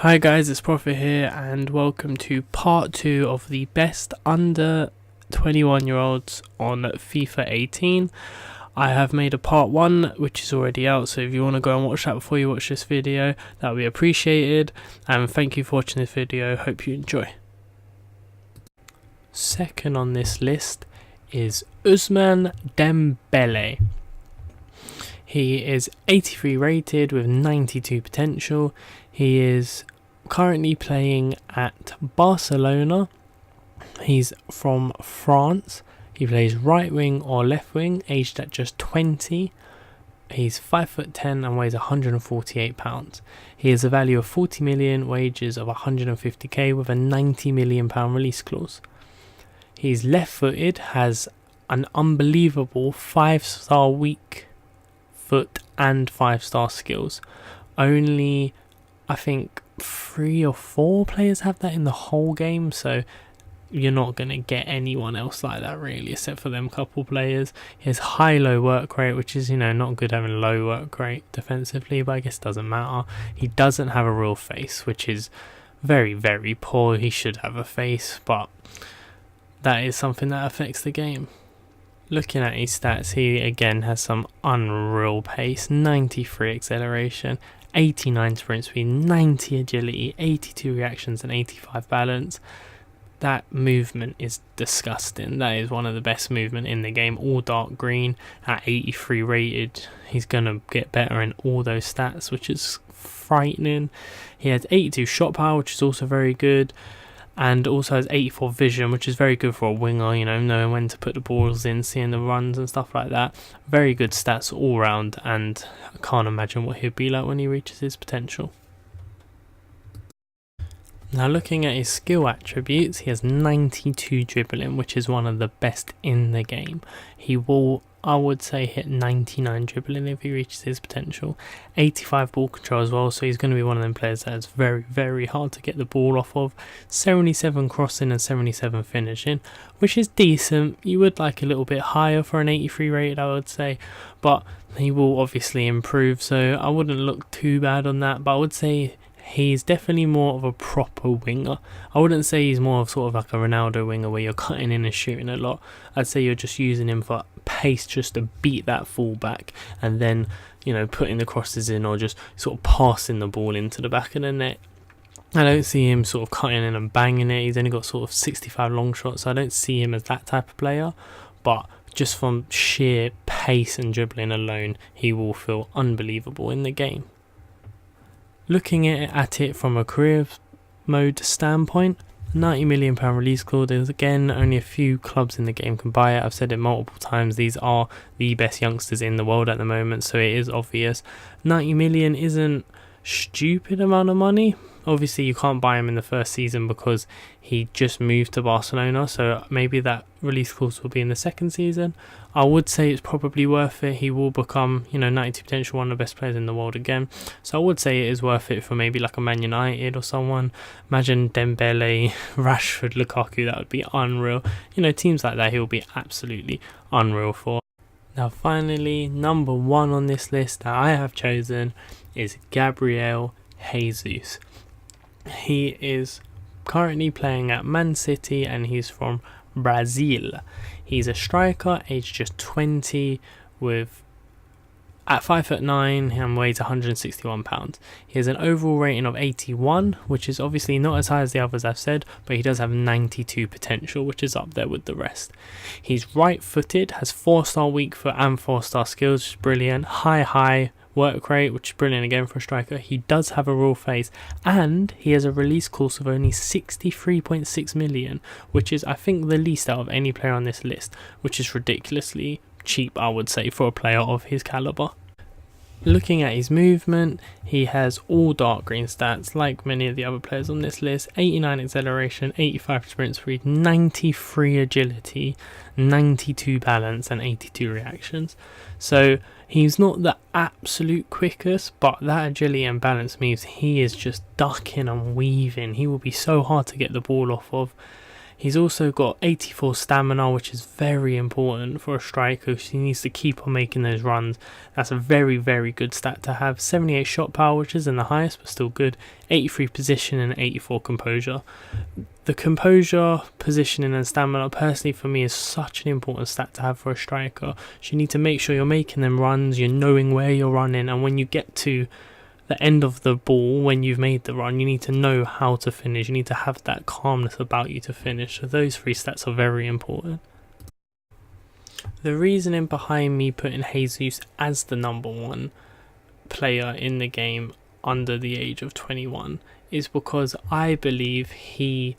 Hi guys, it's Prophet here and welcome to part 2 of the best under 21 year olds on FIFA 18. I have made a part 1 which is already out, so if you want to go and watch that before you watch this video, that would be appreciated, and thank you for watching this video, hope you enjoy. Second on this list is Ousmane Dembele. He is 83 rated with 92 potential. He is currently playing at Barcelona. He's from France. He plays right wing or left wing, aged at just 20. He's 5'10" and weighs 148 pounds. He has a value of 40 million, wages of 150k with a 90 million pound release clause. He's left-footed, has an unbelievable 5-star weak foot and 5-star skills. Only I think 3 or 4 players have that in the whole game, so you're not going to get anyone else like that really, except for them couple players. He has high-low work rate, which is, not good having low work rate defensively, but I guess it doesn't matter. He doesn't have a real face, which is very, very poor. He should have a face, but that is something that affects the game. Looking at his stats, he again has some unreal pace, 93 acceleration, 89 sprint speed, 90 agility, 82 reactions and 85 balance. That movement is disgusting. That is one of the best movement in the game. All dark green at 83 rated. He's going to get better in all those stats, which is frightening. He has 82 shot power, which is also very good. And also has 84 vision, which is very good for a winger, knowing when to put the balls in, seeing the runs and stuff like that. Very good stats all round, and I can't imagine what he'll be like when he reaches his potential. Now looking at his skill attributes, he has 92 dribbling, which is one of the best in the game. He will, I would say, hit 99 dribbling if he reaches his potential. 85 ball control as well, so he's going to be one of them players that is very, very hard to get the ball off of. 77 crossing and 77 finishing, which is decent. You would like a little bit higher for an 83 rated, I would say, but he will obviously improve, so I wouldn't look too bad on that, but I would say he's definitely more of a proper winger. I wouldn't say he's more of sort of like a Ronaldo winger where you're cutting in and shooting a lot. I'd say you're just using him for pace, just to beat that fullback, and then putting the crosses in or just sort of passing the ball into the back of the net. I don't see him sort of cutting in and banging it. He's only got sort of 65 long shots, so I don't see him as that type of player, but just from sheer pace and dribbling alone, he will feel unbelievable in the game. Looking at it from a career mode standpoint, £90 million release clause. Again, only a few clubs in the game can buy it. I've said it multiple times, these are the best youngsters in the world at the moment, so it is obvious. 90 million isn't stupid amount of money. Obviously you can't buy him in the first season because he just moved to Barcelona, so maybe that release clause will be in the second season. I would say it's probably worth it. He will become 92 potential, one of the best players in the world again, so I would say it is worth it for maybe like a Man United or someone. Imagine Dembele, Rashford, Lukaku, that would be unreal. Teams like that he'll be absolutely unreal for. Now finally, number 1 on this list that I have chosen is Gabriel Jesus. He is currently playing at Man City and he's from Brazil. He's a striker, aged just 20, at 5'9" and weighs 161 pounds. He has an overall rating of 81, which is obviously not as high as the others I've said, but he does have 92 potential, which is up there with the rest. He's right-footed, has 4-star weak foot and 4-star skills, which is brilliant. High work rate, which is brilliant again for a striker. He does have a real face, and he has a release cost of only 63.6 million, which is I think the least out of any player on this list, which is ridiculously cheap, I would say, for a player of his caliber. Looking at his movement, he has all dark green stats like many of the other players on this list. 89 acceleration, 85 sprint speed, 93 agility, 92 balance and 82 reactions. So he's not the absolute quickest, but that agility and balance means he is just ducking and weaving. He will be so hard to get the ball off of. He's also got 84 stamina, which is very important for a striker. He needs to keep on making those runs. That's a very, very good stat to have. 78 shot power, which isn't the highest, but still good. 83 position and 84 composure. The composure, positioning and stamina, personally for me, is such an important stat to have for a striker. So you need to make sure you're making them runs, you're knowing where you're running, and when you get to the end of the ball, when you've made the run, you need to know how to finish. You need to have that calmness about you to finish. So those three stats are very important. The reasoning behind me putting Jesus as the number one player in the game under the age of 21 is because I believe he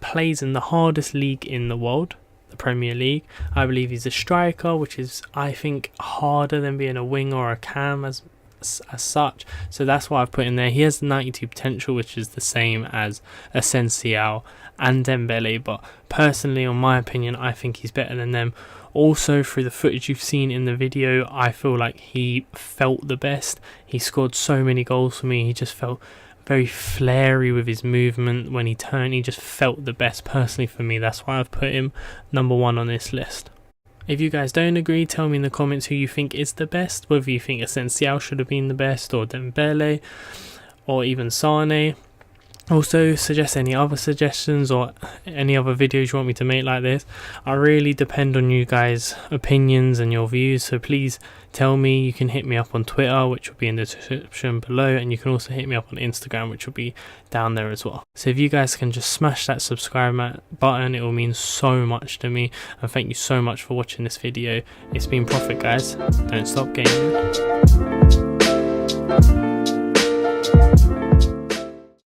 plays in the hardest league in the world, the Premier League. I believe he's a striker, which is, I think, harder than being a wing or a cam as such. So that's why I've put in there. He has 92 potential, which is the same as Asensio and Dembele, but personally, in my opinion, I think he's better than them. Also, through the footage you've seen in the video, I feel like he felt the best. He scored so many goals for me. He just felt very flary with his movement. When he turned, he just felt the best. Personally for me, that's why I've put him number one on this list. If you guys don't agree, tell me in the comments who you think is the best, whether you think Asensio should have been the best, or Dembele, or even Sane. Also, suggest any other suggestions or any other videos you want me to make like this. I really depend on you guys' opinions and your views, so please tell me. You can hit me up on Twitter, which will be in the description below, and you can also hit me up on Instagram, which will be down there as well. So if you guys can just smash that subscribe button, it will mean so much to me, and thank you so much for watching this video. It's been Prophet, guys. Don't stop gaming.